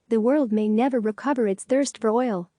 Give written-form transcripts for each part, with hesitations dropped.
The world may never recover its thirst for oil.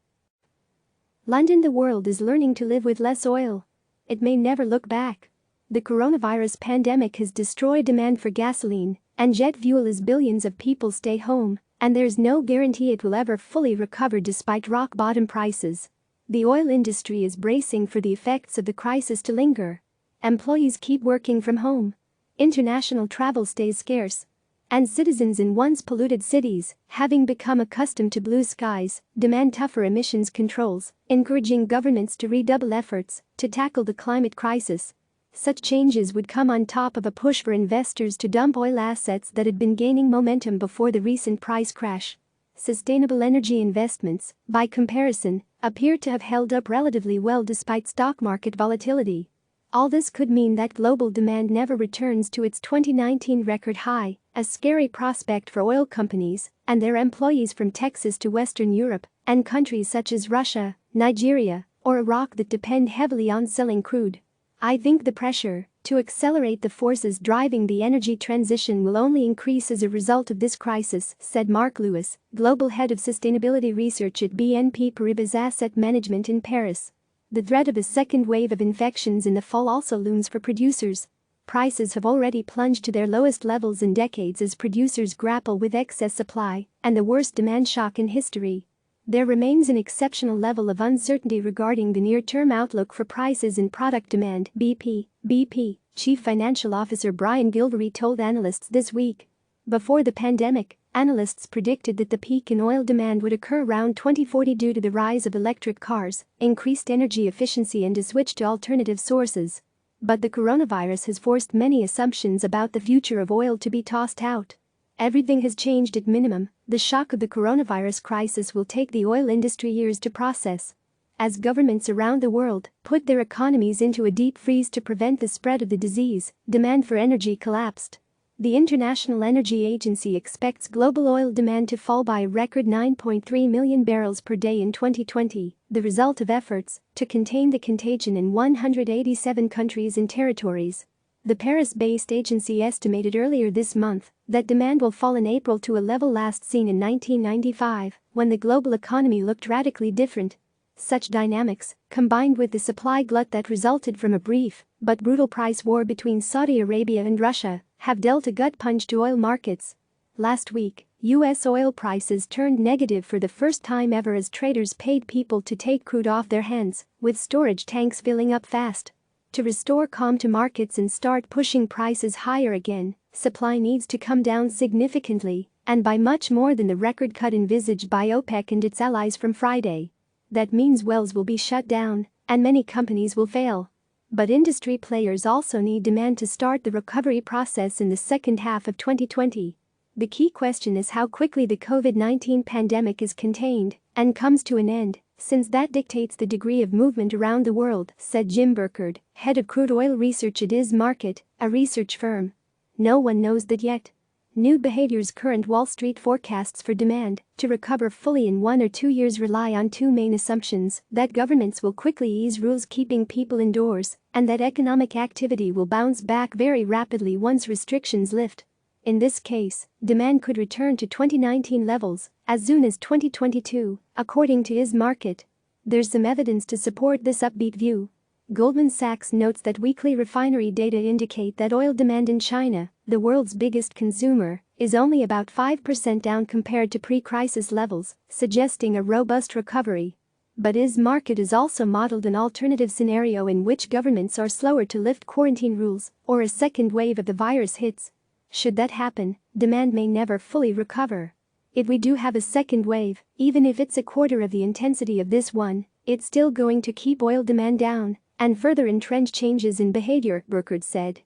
London: the world is learning to live with less oil. It may never look back. The coronavirus pandemic has destroyed demand for gasoline and jet fuel as billions of people stay home, and there's no guarantee it will ever fully recover despite rock-bottom prices. The oil industry is bracing for the effects of the crisis to linger. Employees keep working from home. International travel stays scarce. And citizens in once polluted cities, having become accustomed to blue skies, demand tougher emissions controls, encouraging governments to redouble efforts to tackle the climate crisis. Such changes would come on top of a push for investors to dump oil assets that had been gaining momentum before the recent price crash. Sustainable energy investments, by comparison, appear to have held up relatively well despite stock market volatility. All this could mean that global demand never returns to its 2019 record high, a scary prospect for oil companies and their employees from Texas to Western Europe and countries such as Russia, Nigeria, or Iraq that depend heavily on selling crude. I think the pressure to accelerate the forces driving the energy transition will only increase as a result of this crisis, said Mark Lewis, global head of sustainability research at BNP Paribas Asset Management in Paris. The threat of a second wave of infections in the fall also looms for producers. Prices have already plunged to their lowest levels in decades as producers grapple with excess supply and the worst demand shock in history. There remains an exceptional level of uncertainty regarding the near-term outlook for prices and product demand, BP Chief Financial Officer Brian Gildery told analysts this week. Before the pandemic, analysts predicted that the peak in oil demand would occur around 2040 due to the rise of electric cars, increased energy efficiency and a switch to alternative sources. But the coronavirus has forced many assumptions about the future of oil to be tossed out. Everything has changed at minimum. The shock of the coronavirus crisis will take the oil industry years to process. As governments around the world put their economies into a deep freeze to prevent the spread of the disease, demand for energy collapsed. The International Energy Agency expects global oil demand to fall by a record 9.3 million barrels per day in 2020, the result of efforts to contain the contagion in 187 countries and territories. The Paris-based agency estimated earlier this month that demand will fall in April to a level last seen in 1995, when the global economy looked radically different. Such dynamics, combined with the supply glut that resulted from a brief but brutal price war between Saudi Arabia and Russia, have dealt a gut punch to oil markets. Last week, U.S. oil prices turned negative for the first time ever as traders paid people to take crude off their hands, with storage tanks filling up fast. To restore calm to markets and start pushing prices higher again, supply needs to come down significantly, and by much more than the record cut envisaged by OPEC and its allies from Friday. That means wells will be shut down, and many companies will fail. But industry players also need demand to start the recovery process in the second half of 2020. The key question is how quickly the COVID-19 pandemic is contained and comes to an end, since that dictates the degree of movement around the world, said Jim Burkard, head of crude oil research at IS Market, a research firm. No one knows that yet. New behavior's current Wall Street forecasts for demand to recover fully in 1 or 2 years rely on two main assumptions: that governments will quickly ease rules keeping people indoors, and that economic activity will bounce back very rapidly once restrictions lift. In this case, demand could return to 2019 levels as soon as 2022, according to IS Market. There's some evidence to support this upbeat view. Goldman Sachs notes that weekly refinery data indicate that oil demand in China, the world's biggest consumer, is only about 5% down compared to pre-crisis levels, suggesting a robust recovery. But IS Market has also modeled an alternative scenario in which governments are slower to lift quarantine rules or a second wave of the virus hits. Should that happen, demand may never fully recover. If we do have a second wave, even if it's a quarter of the intensity of this one, it's still going to keep oil demand down and further entrench changes in behavior, Burkard said.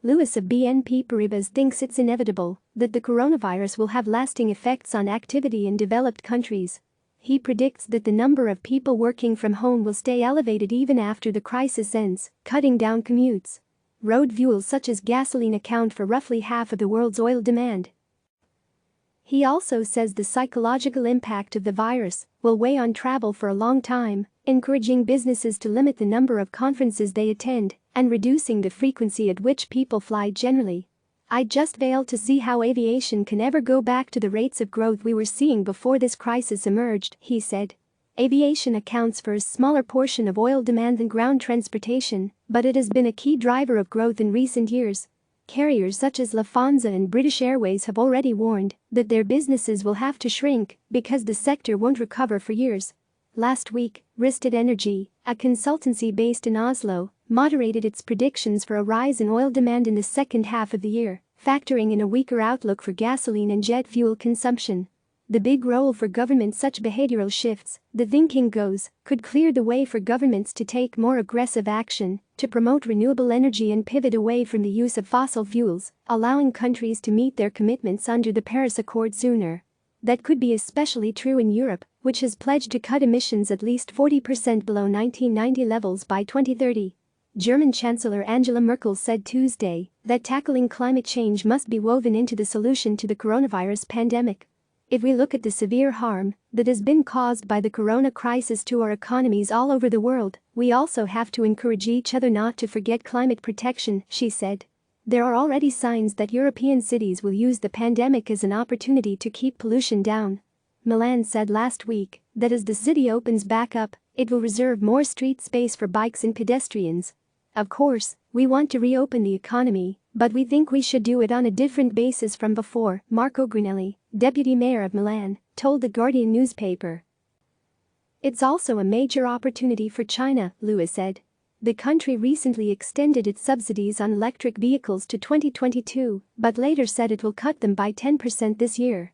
Lewis of BNP Paribas thinks it's inevitable that the coronavirus will have lasting effects on activity in developed countries. He predicts that the number of people working from home will stay elevated even after the crisis ends, cutting down commutes. Road fuels such as gasoline account for roughly half of the world's oil demand. He also says the psychological impact of the virus will weigh on travel for a long time, encouraging businesses to limit the number of conferences they attend and reducing the frequency at which people fly generally. "I just fail to see how aviation can ever go back to the rates of growth we were seeing before this crisis emerged," he said. Aviation accounts for a smaller portion of oil demand than ground transportation, but it has been a key driver of growth in recent years. Carriers such as Lufthansa and British Airways have already warned that their businesses will have to shrink because the sector won't recover for years. Last week, Rystad Energy, a consultancy based in Oslo, moderated its predictions for a rise in oil demand in the second half of the year, factoring in a weaker outlook for gasoline and jet fuel consumption. The big role for governments such behavioral shifts, the thinking goes, could clear the way for governments to take more aggressive action to promote renewable energy and pivot away from the use of fossil fuels, allowing countries to meet their commitments under the Paris Accord sooner. That could be especially true in Europe, which has pledged to cut emissions at least 40% below 1990 levels by 2030. German Chancellor Angela Merkel said Tuesday that tackling climate change must be woven into the solution to the coronavirus pandemic. "If we look at the severe harm that has been caused by the corona crisis to our economies all over the world, we also have to encourage each other not to forget climate protection," she said. There are already signs that European cities will use the pandemic as an opportunity to keep pollution down. Milan said last week that as the city opens back up, it will reserve more street space for bikes and pedestrians. "Of course, we want to reopen the economy, but we think we should do it on a different basis from before," Marco Grinelli, deputy mayor of Milan, told the Guardian newspaper. "It's also a major opportunity for China," Lewis said. The country recently extended its subsidies on electric vehicles to 2022, but later said it will cut them by 10% this year.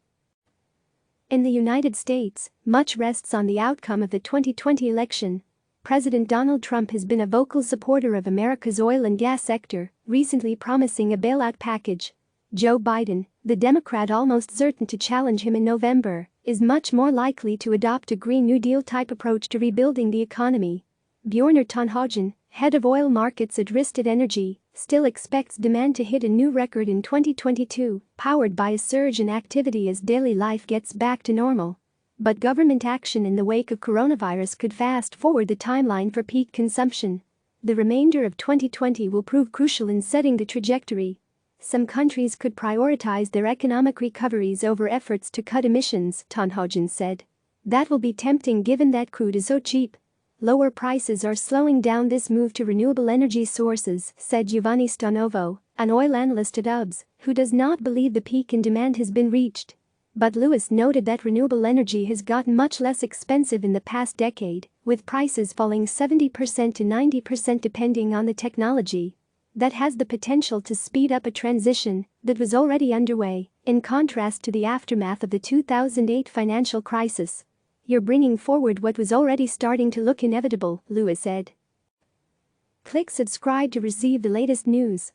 In the United States, much rests on the outcome of the 2020 election. President Donald Trump has been a vocal supporter of America's oil and gas sector, recently promising a bailout package. Joe Biden, the Democrat almost certain to challenge him in November, is much more likely to adopt a Green New Deal-type approach to rebuilding the economy. Bjornar Tonhagen, head of oil markets at Rystad Energy, still expects demand to hit a new record in 2022, powered by a surge in activity as daily life gets back to normal. But government action in the wake of coronavirus could fast-forward the timeline for peak consumption. The remainder of 2020 will prove crucial in setting the trajectory. Some countries could prioritize their economic recoveries over efforts to cut emissions, Tonhagen said. That will be tempting given that crude is so cheap. Lower prices are slowing down this move to renewable energy sources, said Giovanni Stanovo, an oil analyst at UBS, who does not believe the peak in demand has been reached. But Lewis noted that renewable energy has gotten much less expensive in the past decade, with prices falling 70% to 90% depending on the technology. That has the potential to speed up a transition that was already underway, in contrast to the aftermath of the 2008 financial crisis. "You're bringing forward what was already starting to look inevitable," Lewis said. Click subscribe to receive the latest news.